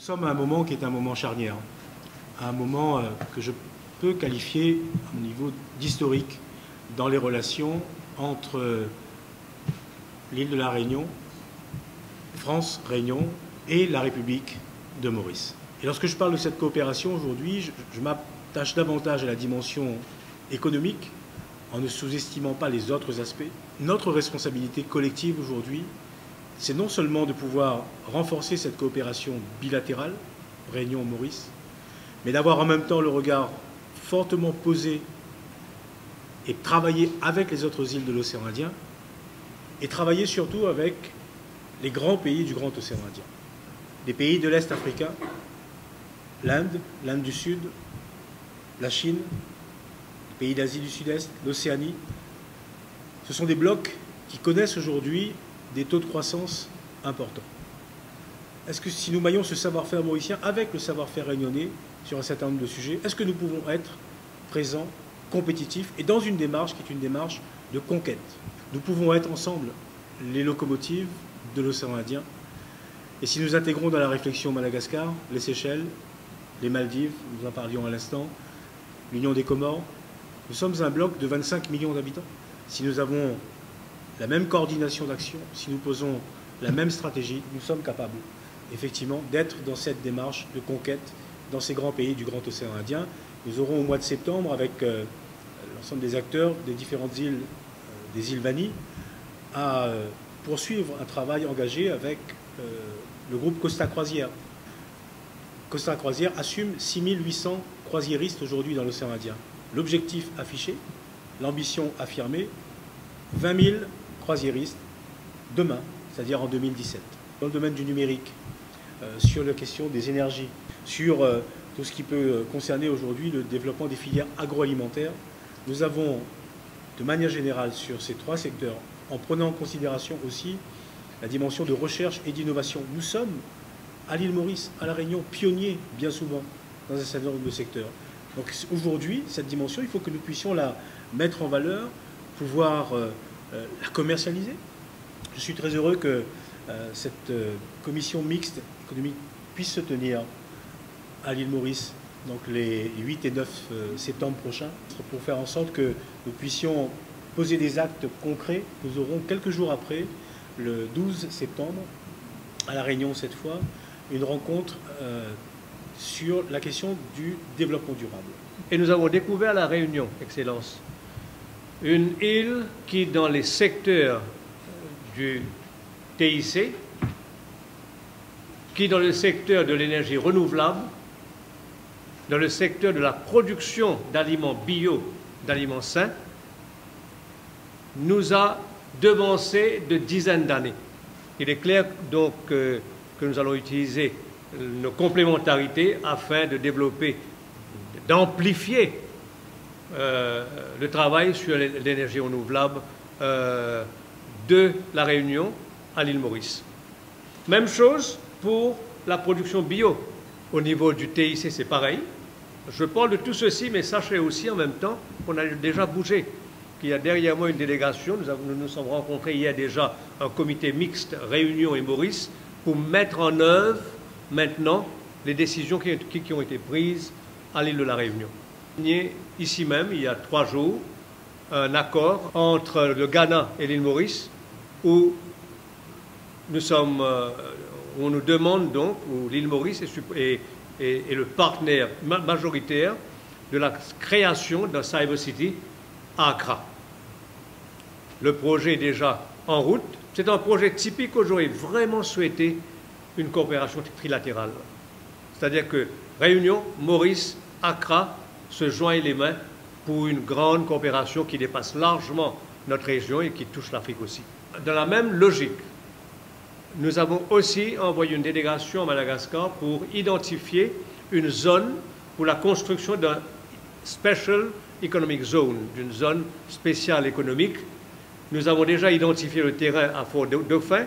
sommes à un moment qui est un moment charnière, un moment que je peux qualifier au niveau d'historique dans les relations entre l'île de la Réunion, France, Réunion et la République de Maurice. Et lorsque je parle de cette coopération aujourd'hui, je m'attache davantage à la dimension économique en ne sous-estimant pas les autres aspects. Notre responsabilité collective aujourd'hui, c'est non seulement de pouvoir renforcer cette coopération bilatérale, Réunion-Maurice, mais d'avoir en même temps le regard fortement posé et travailler avec les autres îles de l'océan Indien et travailler surtout avec les grands pays du grand océan Indien. Les pays de l'Est africain, l'Inde, l'Inde du Sud, la Chine, les pays d'Asie du Sud-Est, l'Océanie. Ce sont des blocs qui connaissent aujourd'hui des taux de croissance importants. Est-ce que si nous maillons ce savoir-faire mauricien avec le savoir-faire réunionnais sur un certain nombre de sujets, est-ce que nous pouvons être présents, compétitifs et dans une démarche qui est une démarche de conquête? Nous pouvons être ensemble les locomotives de l'océan Indien. Et si nous intégrons dans la réflexion Madagascar, les Seychelles, les Maldives, nous en parlions à l'instant, l'Union des Comores, nous sommes un bloc de 25 millions d'habitants. Si nous avons la même coordination d'action, si nous posons la même stratégie, nous sommes capables, effectivement, d'être dans cette démarche de conquête dans ces grands pays du grand océan Indien. Nous aurons au mois de septembre, avec l'ensemble des acteurs des différentes îles, des îles Vanille, à poursuivre un travail engagé avec le groupe Costa Croisière. Costa Croisière assume 6800 croisiéristes aujourd'hui dans l'océan Indien. L'objectif affiché, l'ambition affirmée, 20 000 croisiéristes demain, c'est-à-dire en 2017. Dans le domaine du numérique, sur la question des énergies, sur tout ce qui peut concerner aujourd'hui le développement des filières agroalimentaires, nous avons, de manière générale, sur ces trois secteurs, en prenant en considération aussi la dimension de recherche et d'innovation. Nous sommes, à l'île Maurice, à La Réunion, pionniers, bien souvent, dans un certain nombre de secteurs. Donc aujourd'hui, cette dimension, il faut que nous puissions la mettre en valeur, pouvoir la commercialiser. Je suis très heureux que cette commission mixte économique puisse se tenir à l'île Maurice, donc les 8 et 9 septembre prochains, pour faire en sorte que nous puissions poser des actes concrets. Nous aurons quelques jours après, le 12 septembre, à La Réunion cette fois, une rencontre sur la question du développement durable. Et nous avons découvert La Réunion, Excellence, une île qui, dans les secteurs du TIC, qui, dans le secteur de l'énergie renouvelable, dans le secteur de la production d'aliments bio, d'aliments sains, nous a devancé de dizaines d'années. Il est clair donc que nous allons utiliser nos complémentarités afin de développer, d'amplifier le travail sur l'énergie renouvelable de La Réunion à l'île Maurice. Même chose pour la production bio. Au niveau du TIC, c'est pareil. Je parle de tout ceci, mais sachez aussi en même temps qu'on a déjà bougé, qu'il y a derrière moi une délégation. Nous nous sommes rencontrés hier déjà un comité mixte Réunion et Maurice pour mettre en œuvre maintenant les décisions qui ont été prises à l'île de la Réunion. Ici même, il y a 3 jours, un accord entre le Ghana et l'île Maurice où on nous demande donc, où l'île Maurice est le partenaire majoritaire de la création d'un Cyber City à Accra. Le projet est déjà en route. C'est un projet typique où j'aurais vraiment souhaité une coopération trilatérale. C'est-à-dire que Réunion, Maurice, Accra se joignent les mains pour une grande coopération qui dépasse largement notre région et qui touche l'Afrique aussi. Dans la même logique, nous avons aussi envoyé une délégation à Madagascar pour identifier une zone pour la construction d'un Special Economic Zone, d'une zone spéciale économique. Nous avons déjà identifié le terrain à Fort-Dauphin.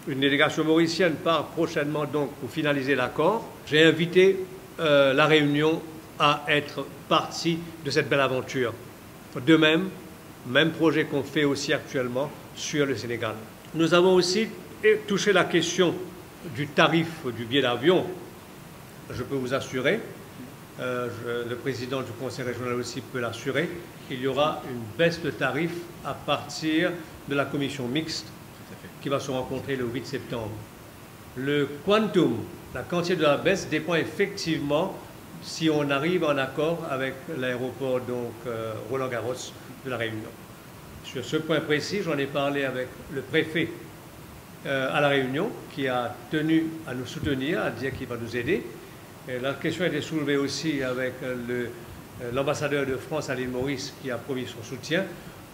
Une délégation mauricienne part prochainement donc pour finaliser l'accord. J'ai invité La Réunion à être partie de cette belle aventure. De même, même projet qu'on fait aussi actuellement sur le Sénégal. Nous avons aussi touché la question du tarif du billet d'avion je peux vous assurer, le président du conseil régional aussi peut l'assurer, il y aura une baisse de tarifs à partir de la commission mixte qui va se rencontrer le 8 septembre. Le quantum, la quantité de la baisse dépend effectivement si on arrive en accord avec l'aéroport Roland-Garros de la Réunion. Sur ce point précis, j'en ai parlé avec le préfet à la Réunion qui a tenu à nous soutenir, à dire qu'il va nous aider. Et la question a été soulevée aussi avec l'ambassadeur de France à l'île Maurice qui a promis son soutien.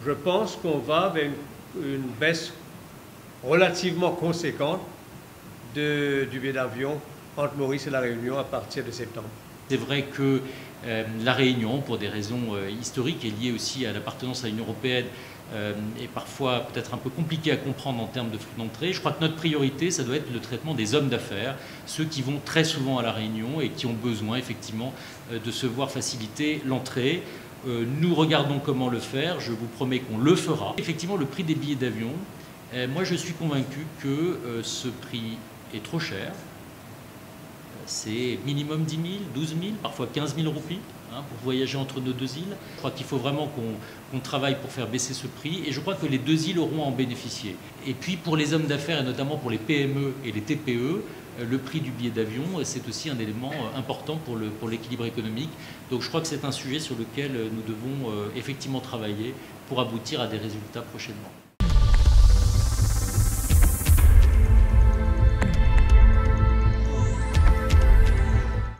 Je pense qu'on va vers une baisse relativement conséquente du billet d'avion entre Maurice et la Réunion à partir de septembre. C'est vrai que la Réunion, pour des raisons historiques et liées aussi à l'appartenance à l'Union européenne, est parfois peut-être un peu compliqué à comprendre en termes de flux d'entrée. Je crois que notre priorité, ça doit être le traitement des hommes d'affaires, ceux qui vont très souvent à la Réunion et qui ont besoin effectivement de se voir faciliter l'entrée. Nous regardons comment le faire, je vous promets qu'on le fera. Effectivement, le prix des billets d'avion, moi je suis convaincu que ce prix est trop cher. C'est minimum 10 000, 12 000, parfois 15 000 roupies pour voyager entre nos deux îles. Je crois qu'il faut vraiment qu'on travaille pour faire baisser ce prix et je crois que les deux îles auront à en bénéficier. Et puis pour les hommes d'affaires et notamment pour les PME et les TPE, le prix du billet d'avion, c'est aussi un élément important pour l'équilibre économique. Donc je crois que c'est un sujet sur lequel nous devons effectivement travailler pour aboutir à des résultats prochainement.